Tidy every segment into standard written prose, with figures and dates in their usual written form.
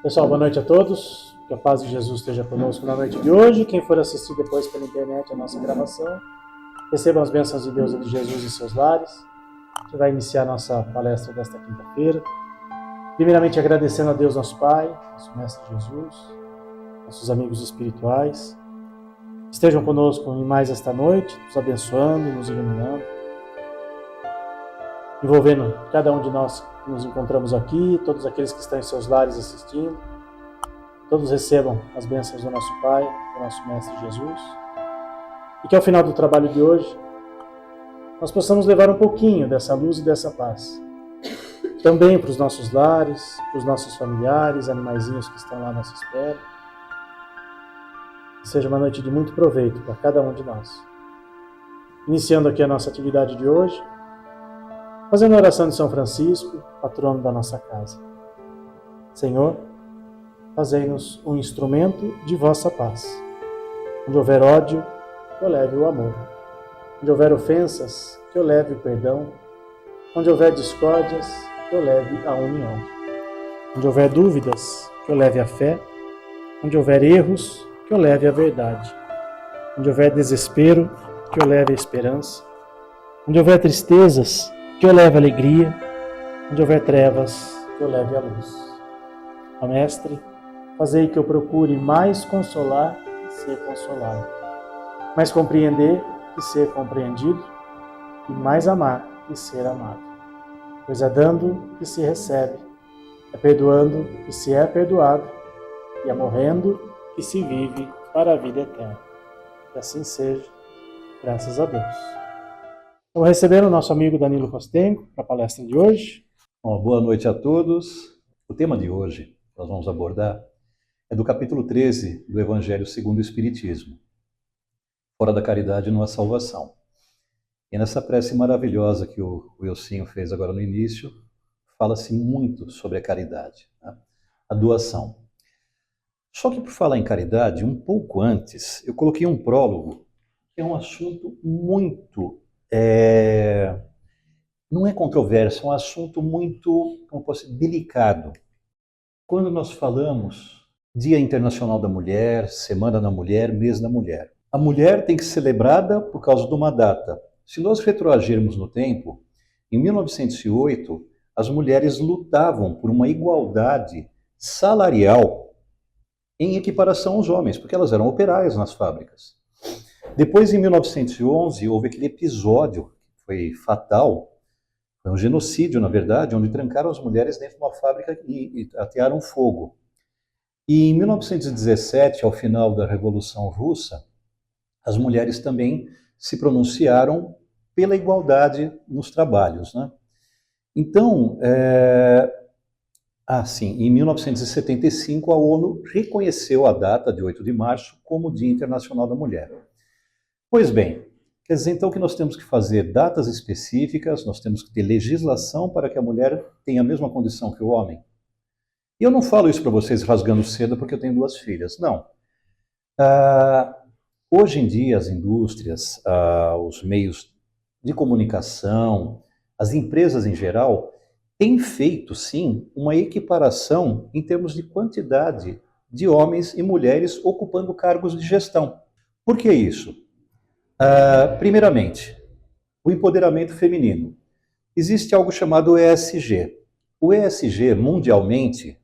Pessoal, boa noite a todos. Que a paz de Jesus esteja conosco na noite de hoje. Quem for assistir depois pela internet a nossa gravação, recebam as bênçãos de Deus e de Jesus em seus lares. A gente vai iniciar a nossa palestra desta quinta-feira. Primeiramente agradecendo a Deus nosso Pai, nosso Mestre Jesus, nossos amigos espirituais. Estejam conosco em mais esta noite, nos abençoando, nos iluminando, envolvendo cada um de nós que nos encontramos aqui, todos aqueles que estão em seus lares assistindo. Todos recebam as bênçãos do nosso Pai, do nosso Mestre Jesus. E que ao final do trabalho de hoje, nós possamos levar um pouquinho dessa luz e dessa paz. Também para os nossos lares, para os nossos familiares, animaizinhos que estão lá à nossa espera. Que seja uma noite de muito proveito para cada um de nós. Iniciando aqui a nossa atividade de hoje, fazendo a oração de São Francisco, patrono da nossa casa. Senhor, fazei-nos um instrumento de vossa paz. Onde houver ódio, que eu leve o amor. Onde houver ofensas, que eu leve o perdão. Onde houver discórdias, que eu leve a união. Onde houver dúvidas, que eu leve a fé. Onde houver erros, que eu leve a verdade. Onde houver desespero, que eu leve a esperança. Onde houver tristezas, que eu leve a alegria. Onde houver trevas, que eu leve a luz. Ó Mestre, fazei que eu procure mais consolar que ser consolado, mais compreender que ser compreendido, e mais amar que ser amado. Pois é dando que se recebe, é perdoando que se é perdoado, e é morrendo que se vive para a vida eterna. Que assim seja, graças a Deus. Vamos receber o nosso amigo Danilo Costengo para a palestra de hoje. Bom, boa noite a todos. O tema de hoje que nós vamos abordar é do capítulo 13 do Evangelho segundo o Espiritismo. Fora da caridade não há salvação. E nessa prece maravilhosa que o Wilsinho fez agora no início, fala-se muito sobre a caridade, né? A doação. Só que por falar em caridade, um pouco antes, eu coloquei um prólogo, que é um assunto muito... não é controverso, é um assunto muito, como posso dizer, delicado. Quando nós falamos Dia Internacional da Mulher, Semana da Mulher, Mês da Mulher. A mulher tem que ser celebrada por causa de uma data. Se nós retroagirmos no tempo, em 1908, as mulheres lutavam por uma igualdade salarial em equiparação aos homens, porque elas eram operárias nas fábricas. Depois, em 1911, houve aquele episódio que foi fatal, foi um genocídio, na verdade, onde trancaram as mulheres dentro de uma fábrica e atearam fogo. E em 1917, ao final da Revolução Russa, as mulheres também se pronunciaram pela igualdade nos trabalhos, né? Então, em 1975, a ONU reconheceu a data de 8 de março como Dia Internacional da Mulher. Pois bem, quer dizer então que nós temos que fazer datas específicas, nós temos que ter legislação para que a mulher tenha a mesma condição que o homem. E eu não falo isso para vocês rasgando seda porque eu tenho 2 filhas, não. Hoje em dia as indústrias, os meios de comunicação, as empresas em geral, têm feito sim uma equiparação em termos de quantidade de homens e mulheres ocupando cargos de gestão. Por que isso? Primeiramente, o empoderamento feminino. Existe algo chamado ESG. O ESG, mundialmente,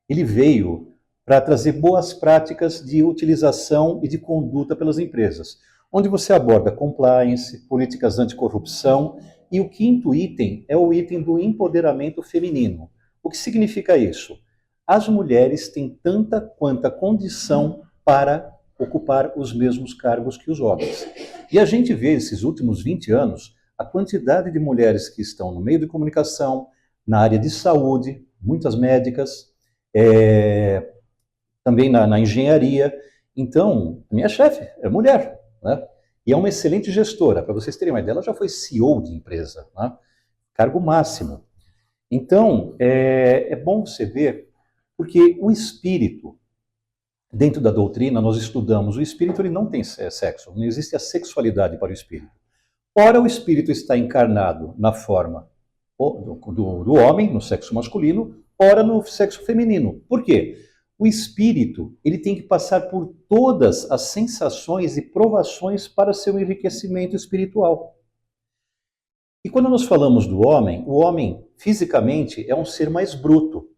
ele veio para trazer boas práticas de utilização e de conduta pelas empresas, onde você aborda compliance, políticas anticorrupção, e o 5º item é o item do empoderamento feminino. O que significa isso? As mulheres têm tanta quanta condição para ocupar os mesmos cargos que os homens. E a gente vê esses últimos 20 anos a quantidade de mulheres que estão no meio de comunicação, na área de saúde, muitas médicas, também na engenharia. Então, minha chefe é mulher, né? E é uma excelente gestora. Para vocês terem uma ideia, ela já foi CEO de empresa, né? Cargo máximo. Então, é bom você ver, porque o espírito, dentro da doutrina, nós estudamos, o espírito ele não tem sexo, não existe a sexualidade para o espírito. Ora, o espírito está encarnado na forma do homem, no sexo masculino, ora no sexo feminino. Por quê? O espírito, ele tem que passar por todas as sensações e provações para seu enriquecimento espiritual. E quando nós falamos do homem, o homem fisicamente é um ser mais bruto.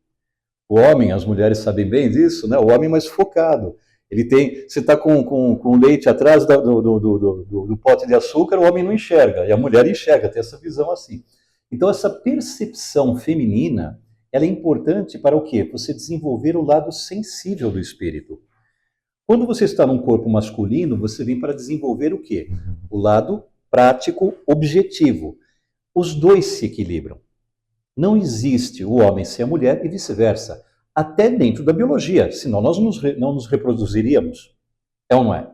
O homem, as mulheres sabem bem disso, né? O homem mais focado. Ele tem, você está com leite atrás do pote de açúcar, o homem não enxerga, e a mulher enxerga, tem essa visão assim. Então essa percepção feminina, ela é importante para o quê? Você desenvolver o lado sensível do espírito. Quando você está num corpo masculino, você vem para desenvolver o quê? O lado prático, objetivo. Os dois se equilibram. Não existe o homem sem a mulher e vice-versa. Até dentro da biologia, senão nós não nos reproduziríamos. É ou não é?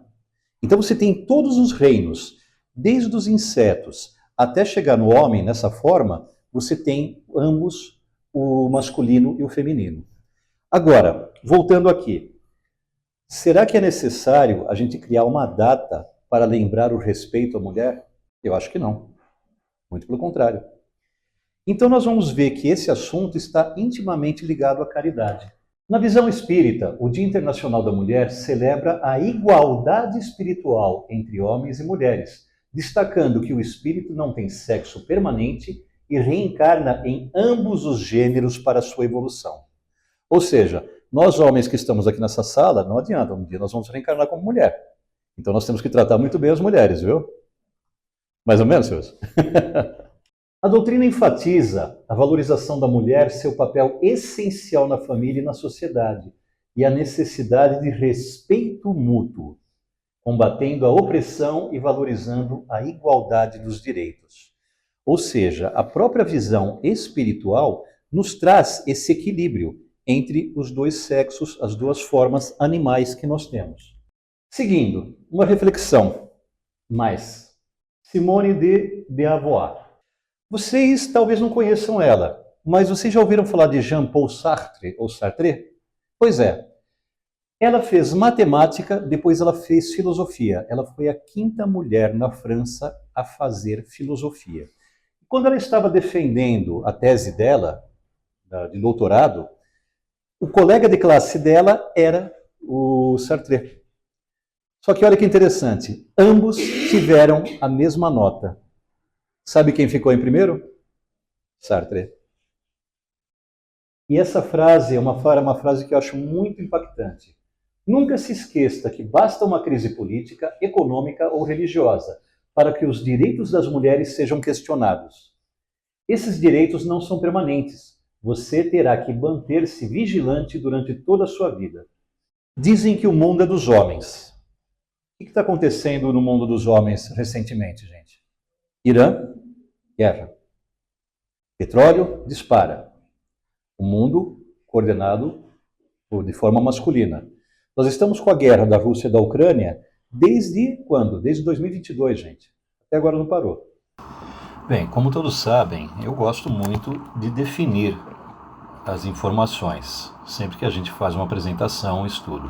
Então você tem todos os reinos, desde os insetos até chegar no homem, nessa forma, você tem ambos, o masculino e o feminino. Agora, voltando aqui, será que é necessário a gente criar uma data para lembrar o respeito à mulher? Eu acho que não. Muito pelo contrário. Então nós vamos ver que esse assunto está intimamente ligado à caridade. Na visão espírita, o Dia Internacional da Mulher celebra a igualdade espiritual entre homens e mulheres, destacando que o espírito não tem sexo permanente e reencarna em ambos os gêneros para sua evolução. Ou seja, nós homens que estamos aqui nessa sala, não adianta, um dia nós vamos reencarnar como mulher. Então nós temos que tratar muito bem as mulheres, viu? Mais ou menos, senhores? A doutrina enfatiza a valorização da mulher, seu papel essencial na família e na sociedade, e a necessidade de respeito mútuo, combatendo a opressão e valorizando a igualdade dos direitos. Ou seja, a própria visão espiritual nos traz esse equilíbrio entre os dois sexos, as duas formas animais que nós temos. Seguindo, uma reflexão mais. Simone de Beauvoir. Vocês talvez não conheçam ela, mas vocês já ouviram falar de Jean-Paul Sartre ou Sartre? Pois é. Ela fez matemática, depois ela fez filosofia. Ela foi a quinta mulher na França a fazer filosofia. Quando ela estava defendendo a tese dela, de doutorado, o colega de classe dela era o Sartre. Só que olha que interessante, ambos tiveram a mesma nota. Sabe quem ficou em primeiro? Sartre. E essa frase é uma frase que eu acho muito impactante. Nunca se esqueça que basta uma crise política, econômica ou religiosa para que os direitos das mulheres sejam questionados. Esses direitos não são permanentes. Você terá que manter-se vigilante durante toda a sua vida. Dizem que o mundo é dos homens. O que está acontecendo no mundo dos homens recentemente, gente? Irã, guerra. Petróleo, dispara. O mundo coordenado de forma masculina. Nós estamos com a guerra da Rússia e da Ucrânia desde quando? Desde 2022, gente. Até agora não parou. Bem, como todos sabem, eu gosto muito de definir as informações, sempre que a gente faz uma apresentação, um estudo.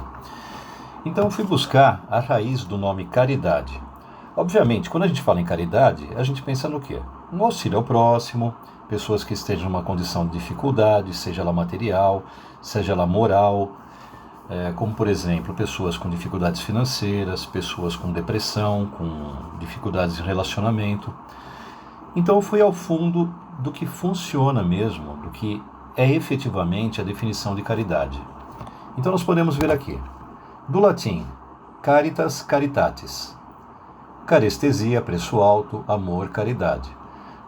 Então eu fui buscar a raiz do nome caridade. Obviamente, quando a gente fala em caridade, a gente pensa no quê? No auxílio ao próximo, pessoas que estejam numa condição de dificuldade, seja ela material, seja ela moral, como por exemplo, pessoas com dificuldades financeiras, pessoas com depressão, com dificuldades de relacionamento. Então eu fui ao fundo do que funciona mesmo, do que é efetivamente a definição de caridade. Então nós podemos ver aqui, do latim, caritas, caritatis, carestesia, preço alto, amor, caridade.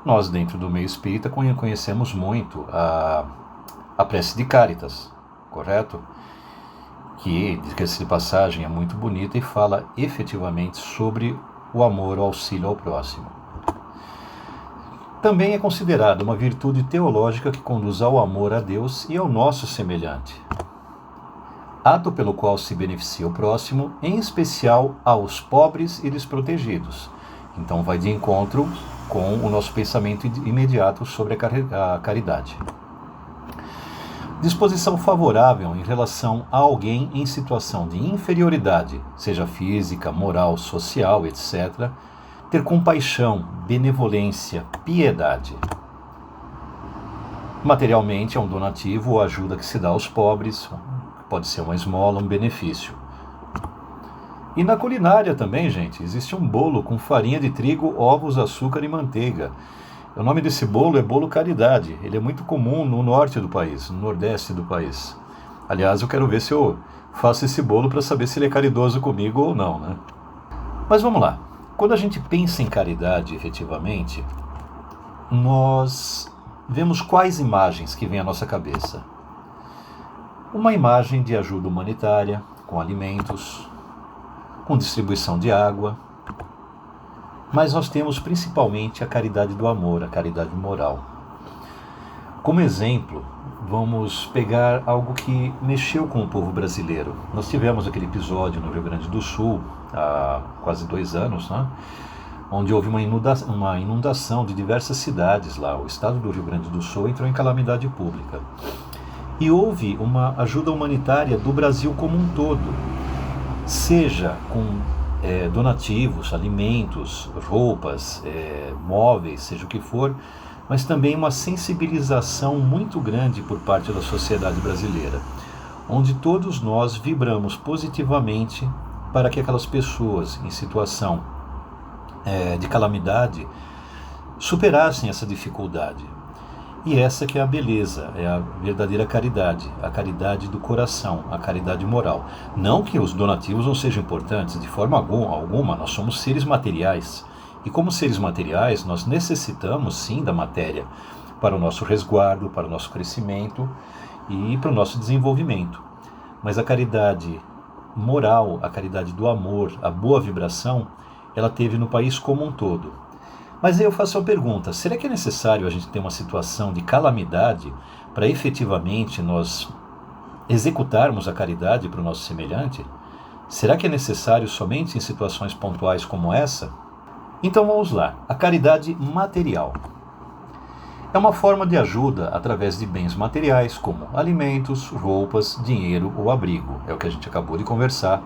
Nós, dentro do meio espírita, conhecemos muito a prece de Caritas, correto? Que, diga-se de passagem, é muito bonita e fala efetivamente sobre o amor, o auxílio ao próximo. Também é considerada uma virtude teológica que conduz ao amor a Deus e ao nosso semelhante. Ato pelo qual se beneficia o próximo, em especial aos pobres e desprotegidos. Então vai de encontro com o nosso pensamento imediato sobre a caridade. Disposição favorável em relação a alguém em situação de inferioridade, seja física, moral, social, etc. Ter compaixão, benevolência, piedade. Materialmente é um donativo ou ajuda que se dá aos pobres, pode ser uma esmola, um benefício. E na culinária também, gente, existe um bolo com farinha de trigo, ovos, açúcar e manteiga. O nome desse bolo é bolo caridade. Ele é muito comum no norte do país, no nordeste do país. Aliás, eu quero ver se eu faço esse bolo para saber se ele é caridoso comigo ou não, né? Mas vamos lá. Quando a gente pensa em caridade, efetivamente, nós vemos quais imagens que vêm à nossa cabeça. Uma imagem de ajuda humanitária, com alimentos, com distribuição de água, mas nós temos principalmente a caridade do amor, a caridade moral. Como exemplo, vamos pegar algo que mexeu com o povo brasileiro. Nós tivemos aquele episódio no Rio Grande do Sul, há quase 2 anos, né? Onde houve uma inundação de diversas cidades lá. O estado do Rio Grande do Sul entrou em calamidade pública. E houve uma ajuda humanitária do Brasil como um todo, seja com donativos, alimentos, roupas, móveis, seja o que for, mas também uma sensibilização muito grande por parte da sociedade brasileira, onde todos nós vibramos positivamente para que aquelas pessoas em situação de calamidade superassem essa dificuldade. E essa que é a beleza, é a verdadeira caridade, a caridade do coração, a caridade moral. Não que os donativos não sejam importantes, de forma alguma, nós somos seres materiais. E como seres materiais, nós necessitamos sim da matéria para o nosso resguardo, para o nosso crescimento e para o nosso desenvolvimento. Mas a caridade moral, a caridade do amor, a boa vibração, ela teve no país como um todo. Mas aí eu faço a pergunta, será que é necessário a gente ter uma situação de calamidade para efetivamente nós executarmos a caridade para o nosso semelhante? Será que é necessário somente em situações pontuais como essa? Então vamos lá, a caridade material. É uma forma de ajuda através de bens materiais como alimentos, roupas, dinheiro ou abrigo. É o que a gente acabou de conversar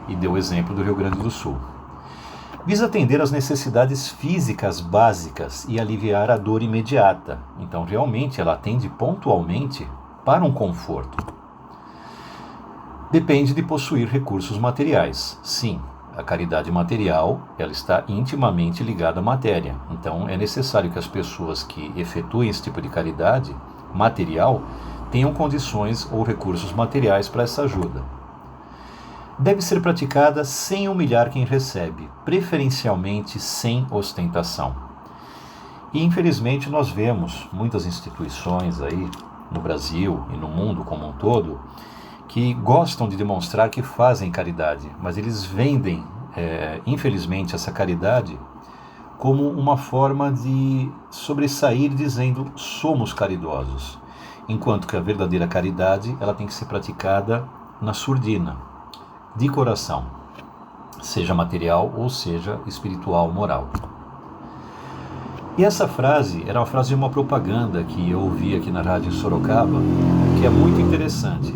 e deu o exemplo do Rio Grande do Sul. Visa atender às necessidades físicas básicas e aliviar a dor imediata. Então, realmente, ela atende pontualmente para um conforto. Depende de possuir recursos materiais. Sim, a caridade material, ela está intimamente ligada à matéria. Então, é necessário que as pessoas que efetuem esse tipo de caridade material tenham condições ou recursos materiais para essa ajuda. Deve ser praticada sem humilhar quem recebe, preferencialmente sem ostentação. E infelizmente nós vemos muitas instituições aí no Brasil e no mundo como um todo que gostam de demonstrar que fazem caridade, mas eles vendem, infelizmente, essa caridade como uma forma de sobressair dizendo somos caridosos, enquanto que a verdadeira caridade ela tem que ser praticada na surdina, de coração, seja material ou seja espiritual, moral. E essa frase era uma frase de uma propaganda que eu ouvi aqui na rádio em Sorocaba, que é muito interessante.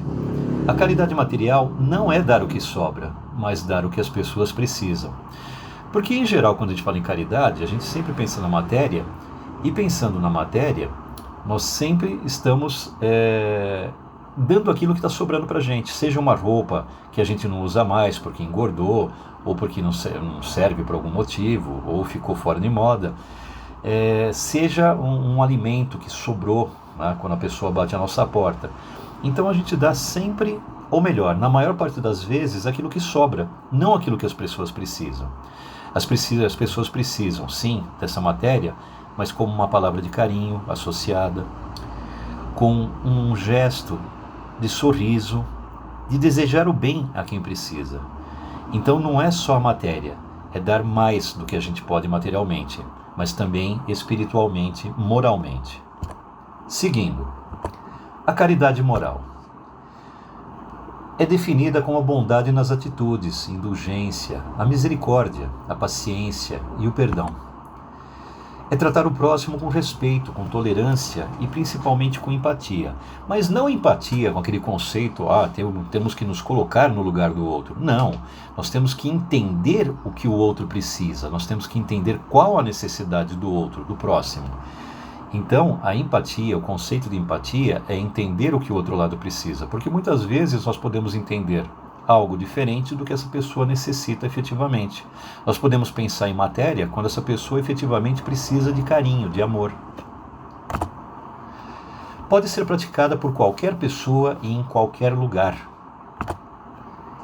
A caridade material não é dar o que sobra, mas dar o que as pessoas precisam. Porque, em geral, quando a gente fala em caridade, a gente sempre pensa na matéria, e pensando na matéria, nós sempre estamos dando aquilo que está sobrando para a gente, seja uma roupa que a gente não usa mais porque engordou, ou porque não serve por algum motivo, ou ficou fora de moda, seja um alimento que sobrou, né, quando a pessoa bate a nossa porta. Então a gente dá sempre, ou melhor, na maior parte das vezes, aquilo que sobra, não aquilo que as pessoas precisam. As pessoas precisam, sim, dessa matéria, mas como uma palavra de carinho associada, com um gesto de sorriso, de desejar o bem a quem precisa. Então não é só a matéria, é dar mais do que a gente pode materialmente, mas também espiritualmente, moralmente. Seguindo, a caridade moral é definida como a bondade nas atitudes, indulgência, a misericórdia, a paciência e o perdão. É tratar o próximo com respeito, com tolerância e principalmente com empatia. Mas não empatia com aquele conceito, temos que nos colocar no lugar do outro. Não, nós temos que entender o que o outro precisa, nós temos que entender qual a necessidade do outro, do próximo. Então, a empatia, o conceito de empatia é entender o que o outro lado precisa, porque muitas vezes nós podemos entender algo diferente do que essa pessoa necessita efetivamente. Nós podemos pensar em matéria quando essa pessoa efetivamente precisa de carinho, de amor. Pode ser praticada por qualquer pessoa e em qualquer lugar.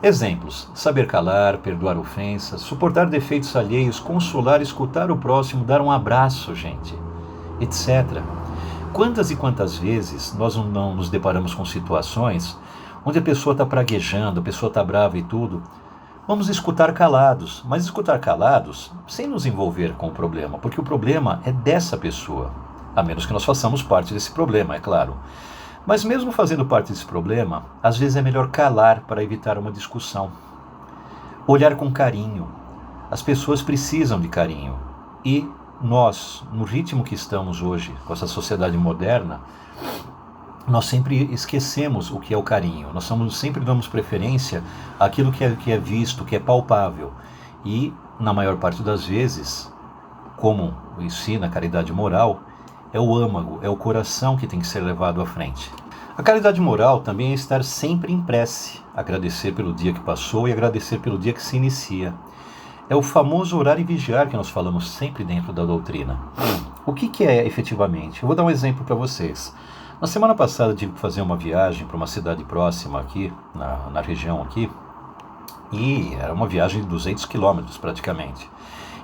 Exemplos: saber calar, perdoar ofensas, suportar defeitos alheios, consolar, escutar o próximo, dar um abraço, gente, etc. Quantas e quantas vezes nós não nos deparamos com situações onde a pessoa está praguejando, a pessoa está brava e tudo. Vamos escutar calados, mas escutar calados sem nos envolver com o problema, porque o problema é dessa pessoa, a menos que nós façamos parte desse problema, é claro. Mas mesmo fazendo parte desse problema, às vezes é melhor calar para evitar uma discussão. Olhar com carinho. As pessoas precisam de carinho. E nós, no ritmo que estamos hoje, com essa sociedade moderna, nós sempre esquecemos o que é o carinho. Nós sempre damos preferência àquilo que é visto, que é palpável. E, na maior parte das vezes, como ensina a caridade moral, é o âmago, é o coração que tem que ser levado à frente. A caridade moral também é estar sempre em prece, agradecer pelo dia que passou e agradecer pelo dia que se inicia. É o famoso orar e vigiar que nós falamos sempre dentro da doutrina. O que é efetivamente? Eu vou dar um exemplo para vocês. Na semana passada eu tive que fazer uma viagem para uma cidade próxima aqui, na região aqui, e era uma viagem de 200 quilômetros praticamente.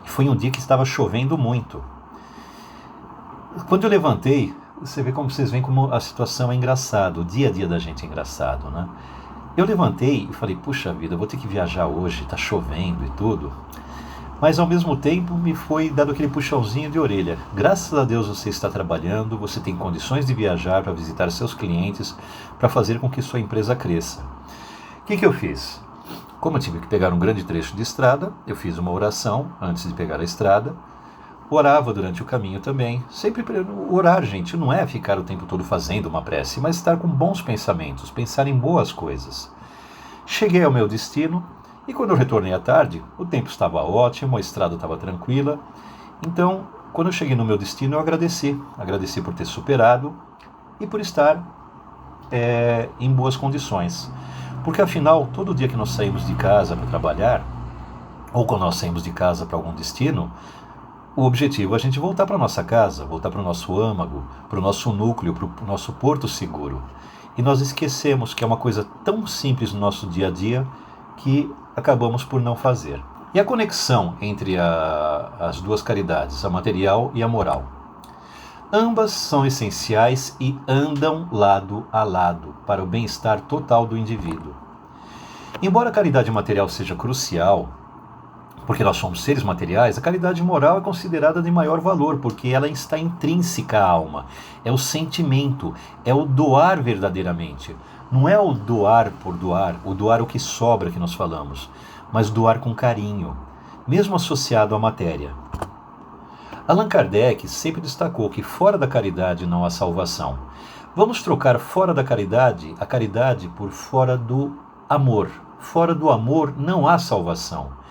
E foi um dia que estava chovendo muito. Quando eu levantei, você vê como vocês veem como a situação é engraçada, o dia a dia da gente é engraçado, né? Eu levantei e falei, puxa vida, eu vou ter que viajar hoje, tá chovendo e tudo. Mas ao mesmo tempo me foi dado aquele puxãozinho de orelha. Graças a Deus você está trabalhando, você tem condições de viajar para visitar seus clientes, para fazer com que sua empresa cresça. O que eu fiz? Como eu tive que pegar um grande trecho de estrada, eu fiz uma oração antes de pegar a estrada. Orava durante o caminho também. Sempre orar, gente, não é ficar o tempo todo fazendo uma prece, mas estar com bons pensamentos, pensar em boas coisas. Cheguei ao meu destino e quando eu retornei à tarde, o tempo estava ótimo, a estrada estava tranquila. Então, quando eu cheguei no meu destino, eu agradeci por ter superado e por estar em boas condições. Porque afinal, todo dia que nós saímos de casa para trabalhar, ou quando nós saímos de casa para algum destino, o objetivo é a gente voltar para a nossa casa, voltar para o nosso âmago, para o nosso núcleo, para o nosso porto seguro. E nós esquecemos que é uma coisa tão simples no nosso dia a dia que acabamos por não fazer. E a conexão entre as duas caridades, a material e a moral? Ambas são essenciais e andam lado a lado para o bem-estar total do indivíduo. Embora a caridade material seja crucial, porque nós somos seres materiais, a caridade moral é considerada de maior valor, porque ela está intrínseca à alma. É o sentimento, é o doar verdadeiramente. Não é o doar por doar, o doar o que sobra que nós falamos, mas doar com carinho, mesmo associado à matéria. Allan Kardec sempre destacou que fora da caridade não há salvação. Vamos trocar fora da caridade, a caridade por fora do amor. Fora do amor não há salvação.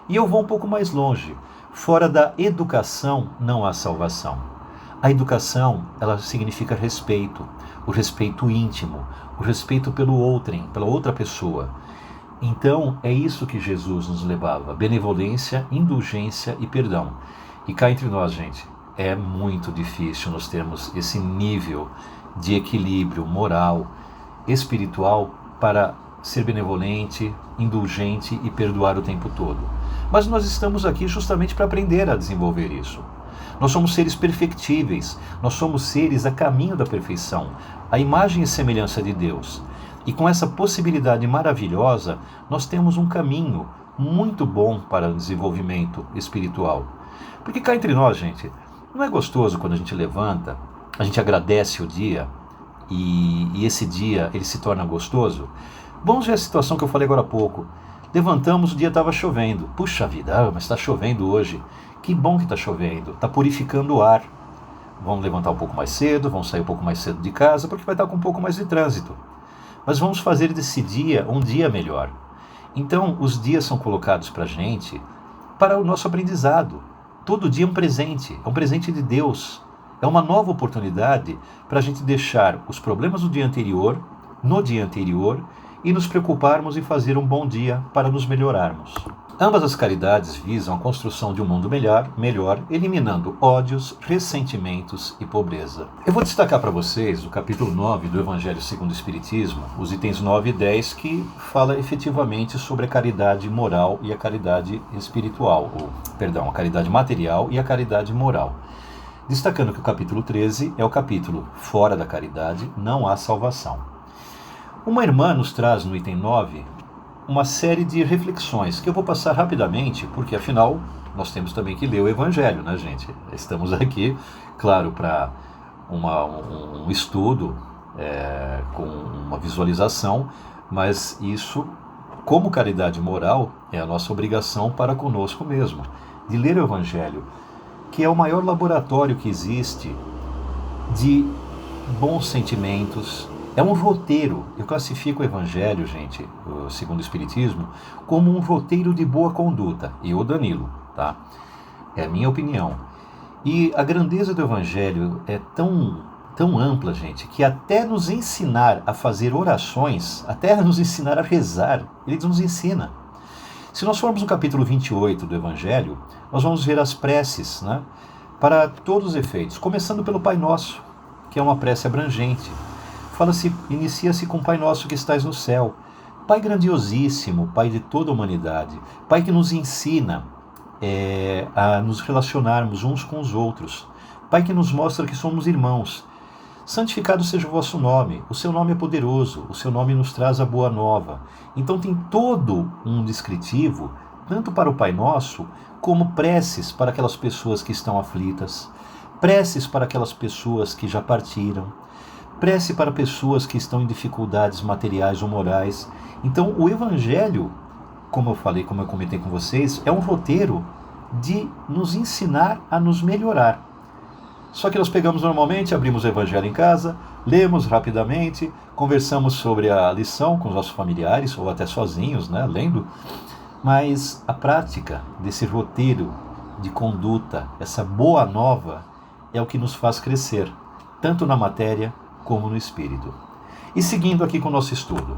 E eu vou um pouco mais longe. Fora da educação não há salvação. A educação, ela significa respeito, o respeito íntimo, o respeito pelo outrem, pela outra pessoa. Então, é isso que Jesus nos levava: benevolência, indulgência e perdão. E cá entre nós, gente, é muito difícil nós termos esse nível de equilíbrio moral, espiritual, para ser benevolente, indulgente e perdoar o tempo todo. Mas nós estamos aqui justamente para aprender a desenvolver isso. Nós somos seres perfectíveis, nós somos seres a caminho da perfeição, a imagem e semelhança de Deus. E com essa possibilidade maravilhosa, nós temos um caminho muito bom para o desenvolvimento espiritual. Porque cá entre nós, gente, não é gostoso quando a gente levanta, a gente agradece o dia e esse dia ele se torna gostoso? Vamos ver a situação que eu falei agora há pouco. Levantamos, o dia estava chovendo. Puxa vida, mas está chovendo hoje. Que bom que está chovendo, está purificando o ar. Vamos levantar um pouco mais cedo, vamos sair um pouco mais cedo de casa, porque vai estar com um pouco mais de trânsito. Mas vamos fazer desse dia um dia melhor. Então, os dias são colocados para a gente, para o nosso aprendizado. Todo dia é um presente de Deus. É uma nova oportunidade para a gente deixar os problemas do dia anterior, no dia anterior, e nos preocuparmos em fazer um bom dia para nos melhorarmos. Ambas as caridades visam a construção de um mundo melhor, eliminando ódios, ressentimentos e pobreza. Eu vou destacar para vocês o capítulo 9 do Evangelho segundo o Espiritismo, os itens 9 e 10, que fala efetivamente sobre a caridade moral e a caridade espiritual, a caridade material e a caridade moral. Destacando que o capítulo 13 é o capítulo Fora da caridade, não há salvação. Uma irmã nos traz no item 9 uma série de reflexões que eu vou passar rapidamente, porque afinal nós temos também que ler o Evangelho, né, gente? Estamos aqui, claro, para um estudo com uma visualização, mas isso, como caridade moral, é a nossa obrigação para conosco mesmo, de ler o Evangelho, que é o maior laboratório que existe de bons sentimentos. É um roteiro. Eu classifico o Evangelho, gente, segundo o Espiritismo, como um roteiro de boa conduta. E o Danilo, tá? É a minha opinião. E a grandeza do Evangelho é tão ampla, gente, que até nos ensinar a fazer orações, até nos ensinar a rezar, ele nos ensina. Se nós formos no capítulo 28 do Evangelho, nós vamos ver as preces, né, para todos os efeitos, começando pelo Pai Nosso, que é uma prece abrangente. Inicia-se com o Pai Nosso que estais no céu. Pai grandiosíssimo, Pai de toda a humanidade, Pai que nos ensina a nos relacionarmos uns com os outros, Pai que nos mostra que somos irmãos. Santificado seja o vosso nome, o seu nome é poderoso, o seu nome nos traz a boa nova. Então tem todo um descritivo, tanto para o Pai Nosso, como preces para aquelas pessoas que estão aflitas, preces para aquelas pessoas que já partiram, prece para pessoas que estão em dificuldades materiais ou morais. Então o Evangelho, como eu comentei com vocês, é um roteiro de nos ensinar a nos melhorar. Só que nós pegamos normalmente, abrimos o Evangelho em casa, lemos rapidamente, conversamos sobre a lição com os nossos familiares, ou até sozinhos, né, lendo. Mas a prática desse roteiro de conduta, essa boa nova, é o que nos faz crescer, tanto na matéria como no espírito. E seguindo aqui com o nosso estudo,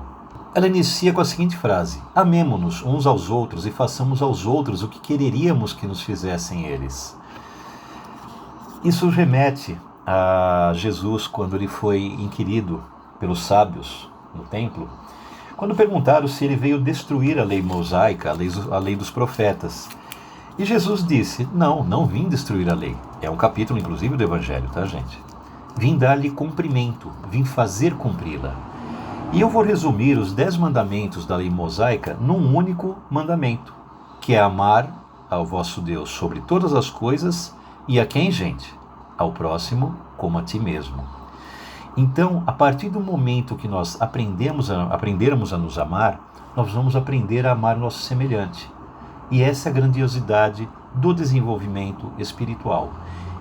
ela inicia com a seguinte frase: amemo-nos uns aos outros e façamos aos outros o que quereríamos que nos fizessem eles. Isso remete a Jesus quando ele foi inquirido pelos sábios no templo, quando perguntaram se ele veio destruir a lei mosaica, a lei dos profetas. E Jesus disse: não vim destruir a lei. É um capítulo, inclusive, do Evangelho, tá, gente? Vim dar-lhe cumprimento, vim fazer cumpri-la. E eu vou resumir os 10 mandamentos da lei mosaica num único mandamento, que é amar ao vosso Deus sobre todas as coisas e a quem, gente? Ao próximo como a ti mesmo. Então, a partir do momento que nós aprendermos a nos amar, nós vamos aprender a amar o nosso semelhante. E essa é a grandiosidade do desenvolvimento espiritual.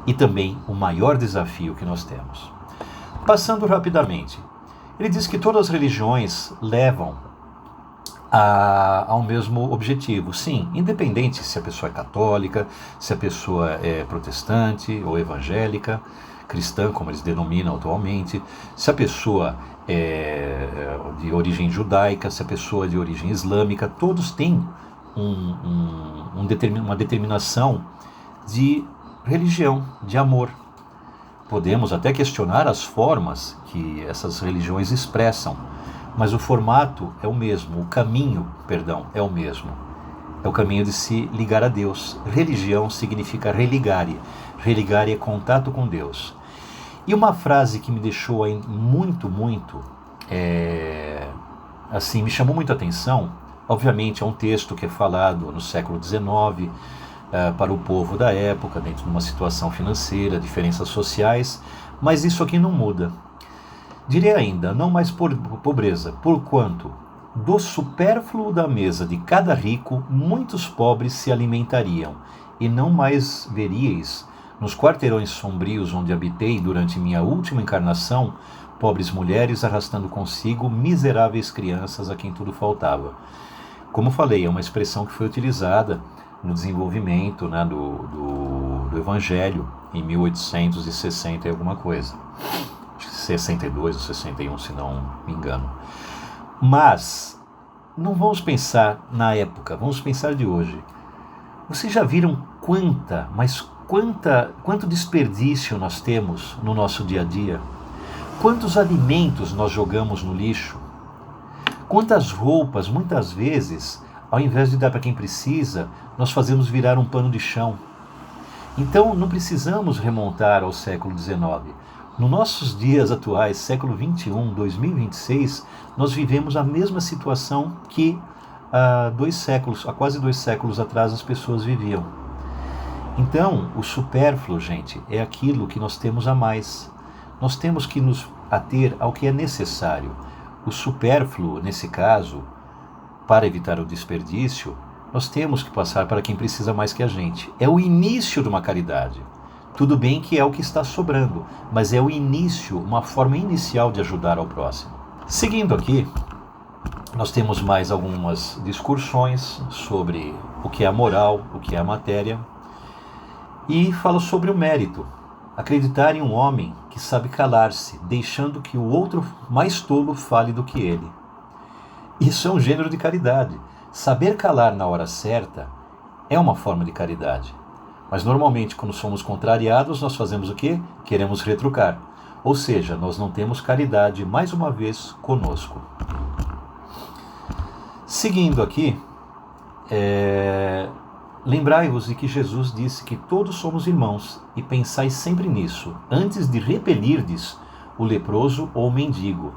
E também o maior desafio que nós temos. Passando rapidamente, ele diz que todas as religiões levam ao mesmo objetivo. Sim, independente se a pessoa é católica, se a pessoa é protestante ou evangélica, cristã, como eles denominam atualmente, se a pessoa é de origem judaica, se a pessoa é de origem islâmica, todos têm uma determinação de religião, de amor. Podemos até questionar as formas que essas religiões expressam, mas o formato é o mesmo, o caminho, é o mesmo. É o caminho de se ligar a Deus. Religião significa religare. Religare é contato com Deus. E uma frase que me deixou aí muito, assim, me chamou muito a atenção. Obviamente é um texto que é falado no século XIX, para o povo da época, dentro de uma situação financeira, diferenças sociais, mas isso aqui não muda. Direi ainda, não mais por pobreza, porquanto do supérfluo da mesa de cada rico, muitos pobres se alimentariam, e não mais veríeis, nos quarteirões sombrios onde habitei durante minha última encarnação, pobres mulheres arrastando consigo miseráveis crianças a quem tudo faltava. Como falei, é uma expressão que foi utilizada no desenvolvimento, né, do Evangelho em 1860 e alguma coisa. Acho que 62 ou 61, se não me engano. Mas não vamos pensar na época, vamos pensar de hoje. Vocês já viram quanto desperdício nós temos no nosso dia a dia? Quantos alimentos nós jogamos no lixo? Quantas roupas, muitas vezes, ao invés de dar para quem precisa, nós fazemos virar um pano de chão? Então, não precisamos remontar ao século XIX. Nos nossos dias atuais, século XXI, 2026, nós vivemos a mesma situação que há quase 2 séculos atrás as pessoas viviam. Então, o supérfluo, gente, é aquilo que nós temos a mais. Nós temos que nos ater ao que é necessário. O supérfluo, nesse caso, para evitar o desperdício, nós temos que passar para quem precisa mais que a gente. É o início de uma caridade. Tudo bem que é o que está sobrando, mas é o início, uma forma inicial de ajudar ao próximo. Seguindo aqui, nós temos mais algumas discussões sobre o que é a moral, o que é a matéria, e fala sobre o mérito. Acreditar em um homem que sabe calar-se, deixando que o outro mais tolo fale do que ele. Isso é um gênero de caridade. Saber calar na hora certa é uma forma de caridade. Mas normalmente, quando somos contrariados, nós fazemos o quê? Queremos retrucar. Ou seja, nós não temos caridade, mais uma vez, conosco. Seguindo aqui, lembrai-vos de que Jesus disse que todos somos irmãos, e pensai sempre nisso, antes de repelirdes o leproso ou o mendigo.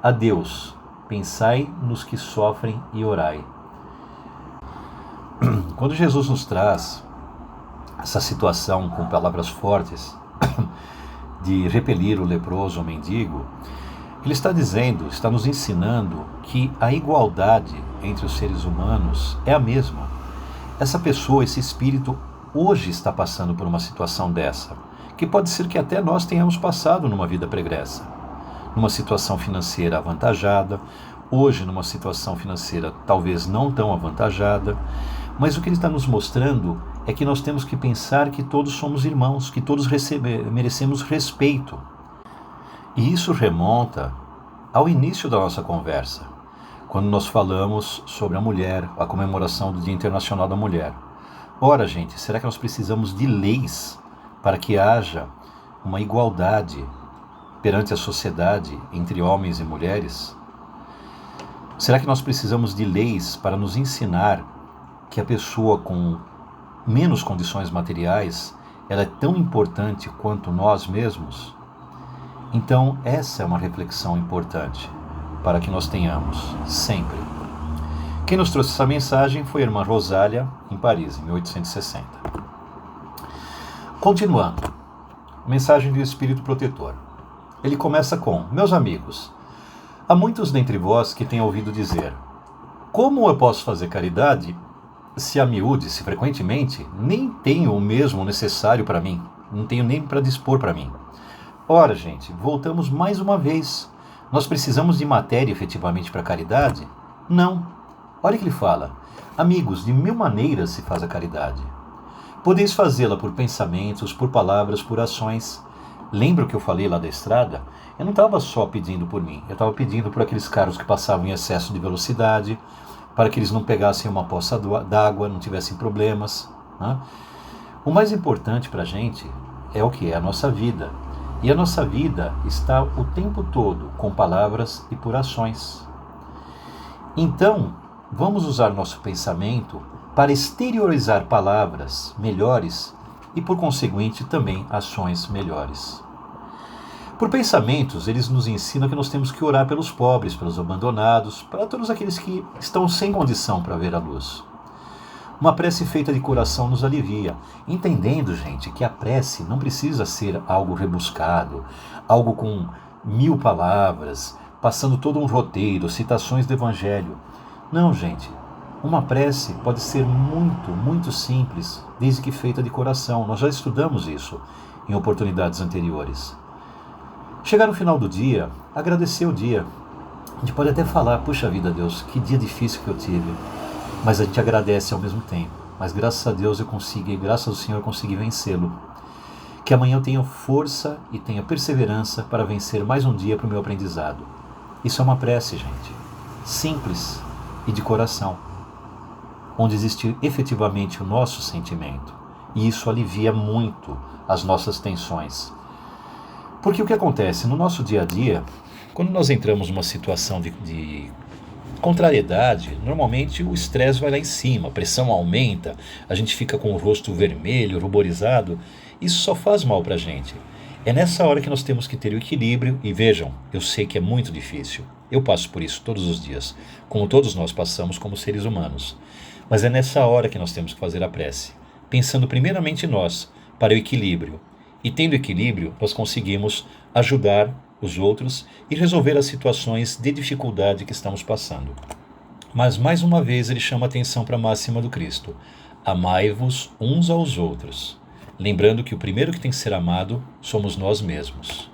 A Deus, pensai nos que sofrem e orai. Quando Jesus nos traz essa situação com palavras fortes de repelir o leproso ou o mendigo, ele está dizendo, está nos ensinando que a igualdade entre os seres humanos é a mesma. Essa pessoa, esse espírito, hoje está passando por uma situação dessa, que pode ser que até nós tenhamos passado numa vida pregressa. Numa situação financeira avantajada, hoje numa situação financeira talvez não tão avantajada, mas o que ele está nos mostrando é que nós temos que pensar que todos somos irmãos, que todos merecemos respeito. E isso remonta ao início da nossa conversa, quando nós falamos sobre a mulher, a comemoração do Dia Internacional da Mulher. Ora, gente, será que nós precisamos de leis para que haja uma igualdade perante a sociedade entre homens e mulheres? Será que nós precisamos de leis para nos ensinar que a pessoa com menos condições materiais, ela é tão importante quanto nós mesmos? Então, essa é uma reflexão importante para que nós tenhamos sempre. Quem nos trouxe essa mensagem foi a irmã Rosália, em Paris, em 1860. Continuando, mensagem do Espírito Protetor. Ele começa com: meus amigos, há muitos dentre vós que têm ouvido dizer: como eu posso fazer caridade se a miúde, se frequentemente, nem tenho o mesmo necessário para mim, não tenho nem para dispor para mim? Ora, gente, voltamos mais uma vez. Nós precisamos de matéria efetivamente para a caridade? Não. Olha o que ele fala: amigos, de 1000 maneiras se faz a caridade. Podeis fazê-la por pensamentos, por palavras, por ações. Lembra o que eu falei lá da estrada? Eu não estava só pedindo por mim, eu estava pedindo por aqueles carros que passavam em excesso de velocidade, para que eles não pegassem uma poça d'água, não tivessem problemas, né? O mais importante para a gente é o que? É a nossa vida. E a nossa vida está o tempo todo com palavras e por ações. Então, vamos usar nosso pensamento para exteriorizar palavras melhores e, por conseguinte, também ações melhores. Por pensamentos, eles nos ensinam que nós temos que orar pelos pobres, pelos abandonados, para todos aqueles que estão sem condição para ver a luz. Uma prece feita de coração nos alivia, entendendo, gente, que a prece não precisa ser algo rebuscado, algo com 1000 palavras, passando todo um roteiro, citações do Evangelho. Não, gente, uma prece pode ser muito, muito simples, desde que feita de coração. Nós já estudamos isso em oportunidades anteriores. Chegar no final do dia, agradecer o dia. A gente pode até falar: puxa vida, Deus, que dia difícil que eu tive. Mas a gente agradece ao mesmo tempo. mas graças a Deus eu consegui, graças ao Senhor eu consegui vencê-lo. Que amanhã eu tenha força e tenha perseverança para vencer mais um dia para o meu aprendizado. Isso é uma prece, gente, simples e de coração, onde existe efetivamente o nosso sentimento, e isso alivia muito as nossas tensões. Porque o que acontece no nosso dia a dia, quando nós entramos numa situação de contrariedade, normalmente o estresse vai lá em cima, a pressão aumenta, a gente fica com o rosto vermelho, ruborizado. Isso só faz mal pra gente. É nessa hora que nós temos que ter o equilíbrio, e vejam, eu sei que é muito difícil. Eu passo por isso todos os dias, como todos nós passamos como seres humanos. Mas é nessa hora que nós temos que fazer a prece, pensando primeiramente em nós, para o equilíbrio. E tendo equilíbrio, nós conseguimos ajudar os outros e resolver as situações de dificuldade que estamos passando. Mas mais uma vez ele chama a atenção para a máxima do Cristo: amai-vos uns aos outros. Lembrando que o primeiro que tem que ser amado somos nós mesmos.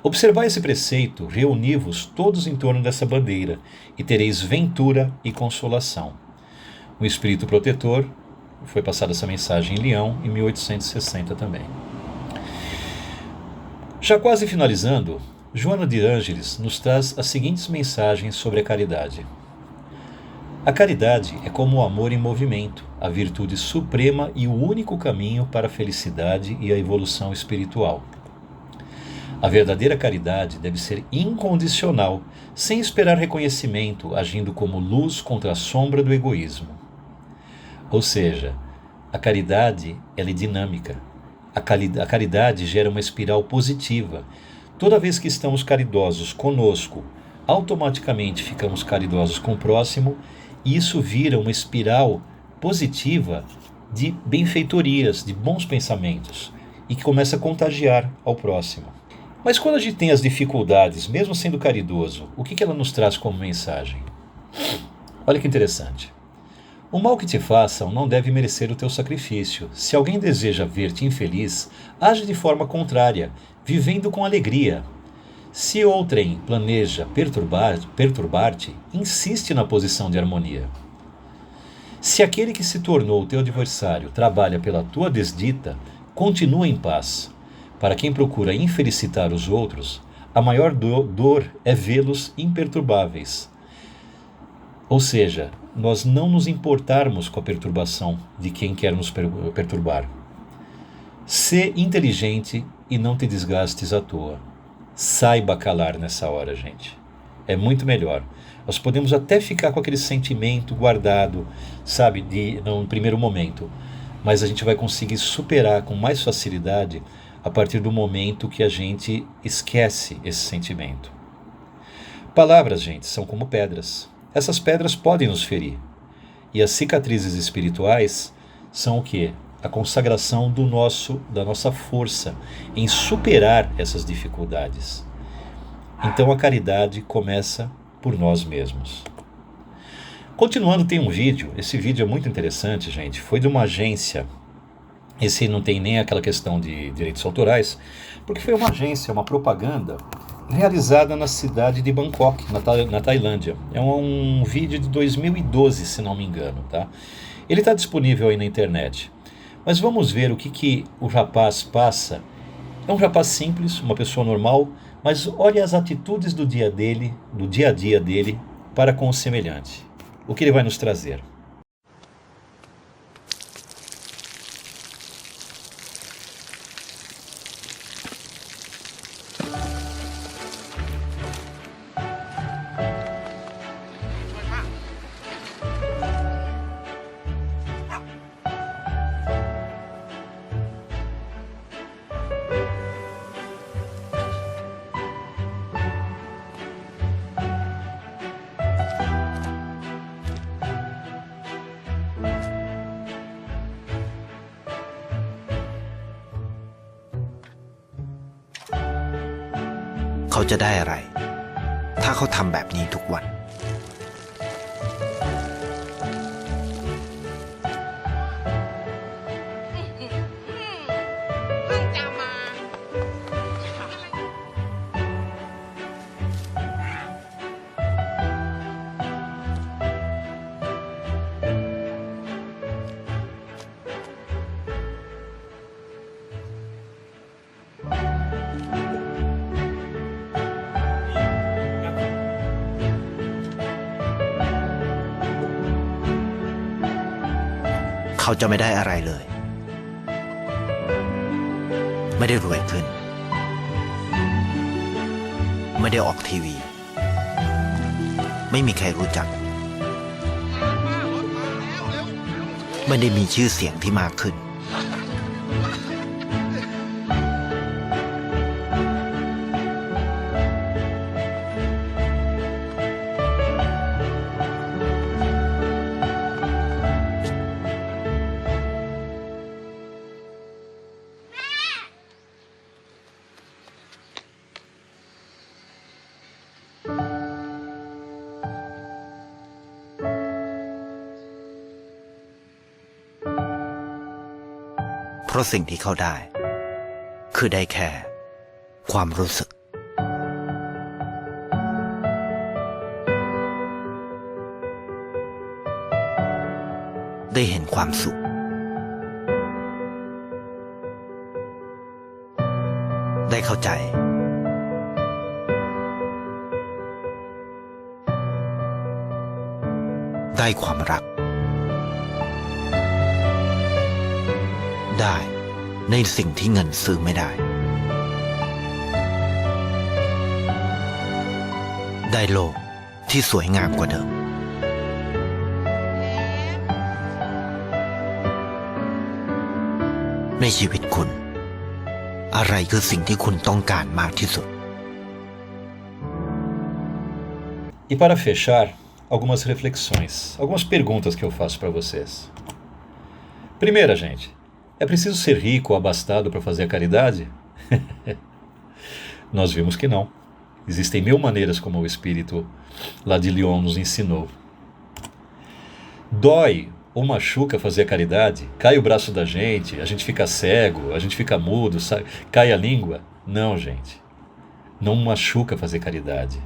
Observai esse preceito, reuni-vos todos em torno dessa bandeira, e tereis ventura e consolação. O Espírito Protetor, foi passada essa mensagem em Leão, em 1860 também. Já quase finalizando, Joana de Ângeles nos traz as seguintes mensagens sobre a caridade. A caridade é como o amor em movimento, a virtude suprema e o único caminho para a felicidade e a evolução espiritual. A verdadeira caridade deve ser incondicional, sem esperar reconhecimento, agindo como luz contra a sombra do egoísmo. Ou seja, a caridade ela é dinâmica. A caridade gera uma espiral positiva. Toda vez que estamos caridosos conosco, automaticamente ficamos caridosos com o próximo, e isso vira uma espiral positiva de benfeitorias, de bons pensamentos, e que começa a contagiar ao próximo. Mas quando a gente tem as dificuldades, mesmo sendo caridoso, o que ela nos traz como mensagem? Olha que interessante. O mal que te façam não deve merecer o teu sacrifício. Se alguém deseja ver-te infeliz, age de forma contrária, vivendo com alegria. Se outrem planeja perturbar-te, insiste na posição de harmonia. Se aquele que se tornou teu adversário trabalha pela tua desdita, continua em paz. Para quem procura infelicitar os outros, a maior dor é vê-los imperturbáveis. Ou seja, nós não nos importarmos com a perturbação de quem quer nos perturbar. Sê inteligente e não te desgastes à toa. Saiba calar nessa hora, gente. É muito melhor. Nós podemos até ficar com aquele sentimento guardado, sabe, no primeiro momento, mas a gente vai conseguir superar com mais facilidade a partir do momento que a gente esquece esse sentimento. Palavras, gente, são como pedras. Essas pedras podem nos ferir. E as cicatrizes espirituais são o quê? A consagração da nossa força em superar essas dificuldades. Então a caridade começa por nós mesmos. Continuando, tem um vídeo. Esse vídeo é muito interessante, gente. Foi de uma agência. Esse não tem nem aquela questão de direitos autorais, porque foi uma agência, uma propaganda realizada na cidade de Bangkok, na Tailândia. É um vídeo de 2012, se não me engano, tá? Ele está disponível aí na internet. Mas vamos ver o que o rapaz passa. É um rapaz simples, uma pessoa normal, mas olha as atitudes do dia a dia dele para com o semelhante. O que ele vai nos trazer?เขาจะได้อะไรถ้าเขาทำแบบนี้ทุกวัน เขาจะไม่ได้อะไรเลย ไม่ได้รวยขึ้น ไม่ได้ออกทีวี ไม่มีใครรู้จัก ไม่ได้มีชื่อเสียงที่มากขึ้น เพราะสิ่งที่เขาได้ คือได้แค่ความรู้สึก ได้เห็นความสุข ได้เข้าใจ ได้ความรัก ได้ในสิ่งที่เงินซื้อไม่ได้ ได้โลกที่สวยงามกว่าเดิม ในชีวิตคุณ อะไรคือสิ่งที่คุณต้องการมากที่สุด E para fechar, algumas reflexões, algumas perguntas que eu faço para vocês. Primeira, gente, é preciso ser rico ou abastado para fazer a caridade? Nós vimos que não. Existem 1000 maneiras, como o espírito lá de Lyon nos ensinou. Dói ou machuca fazer a caridade? Cai o braço da gente, a gente fica cego, a gente fica mudo, cai a língua? Não, gente. Não machuca fazer caridade.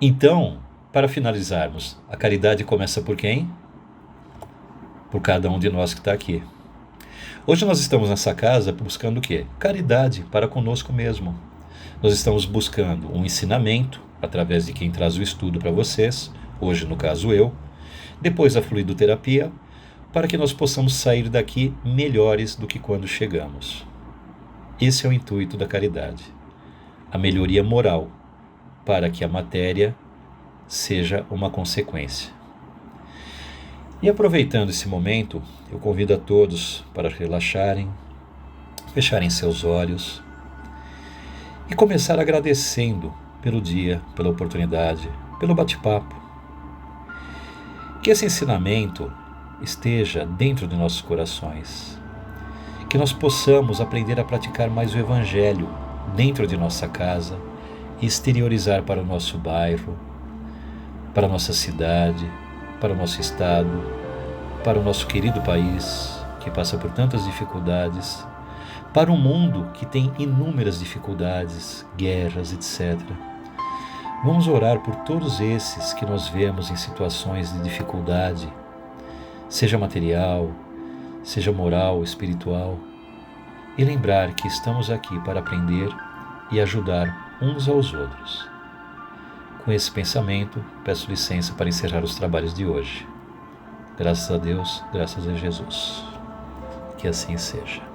Então, para finalizarmos, a caridade começa por quem? Por cada um de nós que está aqui. Hoje nós estamos nessa casa buscando o quê? Caridade para conosco mesmo. Nós estamos buscando um ensinamento, através de quem traz o estudo para vocês, hoje no caso eu, depois a fluidoterapia, para que nós possamos sair daqui melhores do que quando chegamos. Esse é o intuito da caridade. A melhoria moral, para que a matéria seja uma consequência. E aproveitando esse momento, eu convido a todos para relaxarem, fecharem seus olhos e começar agradecendo pelo dia, pela oportunidade, pelo bate-papo. Que esse ensinamento esteja dentro de nossos corações. Que nós possamos aprender a praticar mais o Evangelho dentro de nossa casa e exteriorizar para o nosso bairro, para a nossa cidade, para o nosso estado, para o nosso querido país, que passa por tantas dificuldades, para um mundo que tem inúmeras dificuldades, guerras, etc. Vamos orar por todos esses que nós vemos em situações de dificuldade, seja material, seja moral, espiritual, e lembrar que estamos aqui para aprender e ajudar uns aos outros. Com esse pensamento, peço licença para encerrar os trabalhos de hoje. Graças a Deus, graças a Jesus. Que assim seja.